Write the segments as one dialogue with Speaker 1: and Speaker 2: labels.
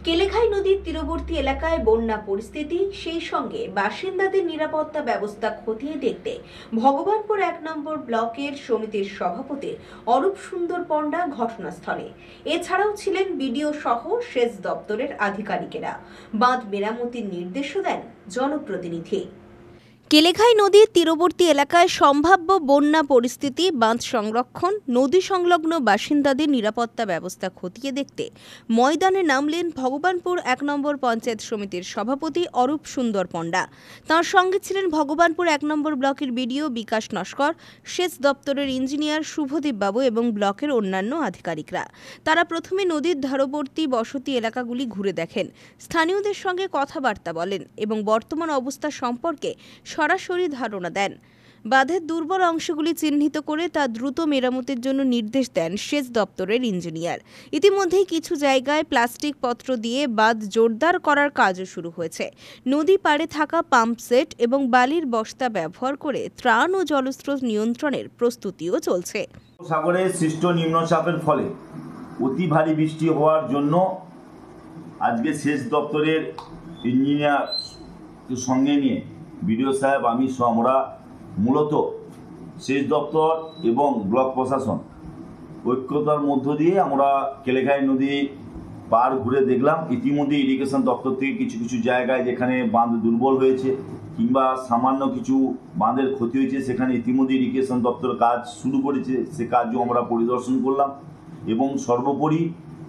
Speaker 1: কেলেঘাই নদীর তীরবর্তী এলাকায় বন্যা পরিস্থিতি, সেই সঙ্গে বাসিন্দাদের নিরাপত্তা ব্যবস্থা খতিয়ে দেখতে ভগবানপুর ১ নম্বর ব্লকের সমিতির সভাপতি অরূপ সুন্দর পণ্ডা ঘটনাস্থলে। এছাড়াও ছিলেন বিডিও সহ সেচ দপ্তরের আধিকারিকেরা। বাঁধ মেরামতির নির্দেশও দেন জনপ্রতিনিধি। কেলেঘাই নদীর তীরবর্তী এলাকায় সম্ভাব্য বন্যা পরিস্থিতি, বাঁধ সংরক্ষণ, নদী সংলগ্ন বাসিন্দাদের নিরাপত্তা ব্যবস্থা খতিয়ে দেখতে ময়দানে নামলেন ভগবানপুর ১ নম্বর পঞ্চায়েত সমিতির সভাপতি অরূপ সুন্দর পণ্ডা। তাঁর সঙ্গে ছিলেন ভগবানপুর ১ নম্বর ব্লকের বিডিও বিকাশ নস্কর, সেচ দপ্তরের ইঞ্জিনিয়ার শুভদীপ বাবু এবং ব্লকের অন্যান্য আধিকারিকরা। তারা প্রথমে নদীর ধারবর্তী বসতি এলাকাগুলি ঘুরে দেখেন, স্থানীয়দের সঙ্গে কথাবার্তা বলেন এবং বর্তমান অবস্থা সম্পর্কে সরাসরি ধারণা দেন। বাঁধের দুর্বল অংশগুলি চিহ্নিত করে তা দ্রুত মেরামতের জন্য নির্দেশ দেন সেচ দপ্তরের ইঞ্জিনিয়ার। ইতিমধ্যেই কিছু জায়গায় প্লাস্টিক পত্র দিয়ে বাঁধ জোরদার করার কাজও শুরু হয়েছে। নদী পাড়ে থাকা পাম্প সেট এবং বালির বস্তা ব্যবহার করে ত্রাণ ও জলস্রোত নিয়ন্ত্রণের প্রস্তুতিও চলছে।
Speaker 2: সাগরে সৃষ্ট নিম্নচাপের ফলে অতি ভারী বৃষ্টি হওয়ার জন্য আজকে সেচ দপ্তরের ইঞ্জিনিয়ার সঙ্গে নিয়ে বিডিও সাহেব, আমি আমরা মূলত সেচ দপ্তর এবং ব্লক প্রশাসন ঐক্যতার মধ্য দিয়ে আমরা কেলেঘাই নদী পার ঘুরে দেখলাম। ইতিমধ্যে ইরিগেশন দপ্তর থেকে কিছু কিছু জায়গায় যেখানে বাঁধ দুর্বল হয়েছে কিংবা সামান্য কিছু বাঁধের ক্ষতি হয়েছে, সেখানে ইতিমধ্যে ইরিগেশন দপ্তর কাজ শুরু করেছে। সে কাজও আমরা পরিদর্শন করলাম এবং সর্বোপরি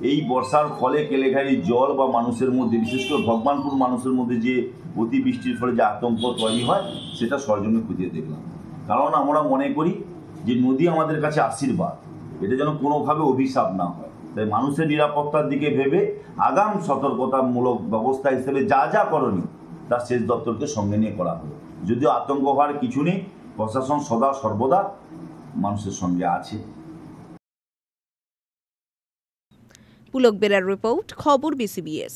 Speaker 2: এই বর্ষার ফলে কেলেঘাইয়ের জল বা মানুষের মধ্যে, বিশেষ করে ভগবানপুর মানুষের মধ্যে যে অতিবৃষ্টির ফলে যে আতঙ্ক তৈরি হয়, সেটা সরজমিনে খতিয়ে দেখলাম। কারণ আমরা মনে করি যে নদী আমাদের কাছে আশীর্বাদ, এটা যেন কোনোভাবে অভিশাপ না হয়। তাই মানুষের নিরাপত্তার দিকে ভেবে আগাম সতর্কতামূলক ব্যবস্থা হিসেবে যা যা করণীয় তা সেচ দপ্তরকে সঙ্গে নিয়ে করা হলো। যদিও আতঙ্ক হওয়ার কিছু নেই, প্রশাসন সদা সর্বদা মানুষের সঙ্গে আছে।
Speaker 1: পুলক বেরার রিপোর্ট, খবর BCBS।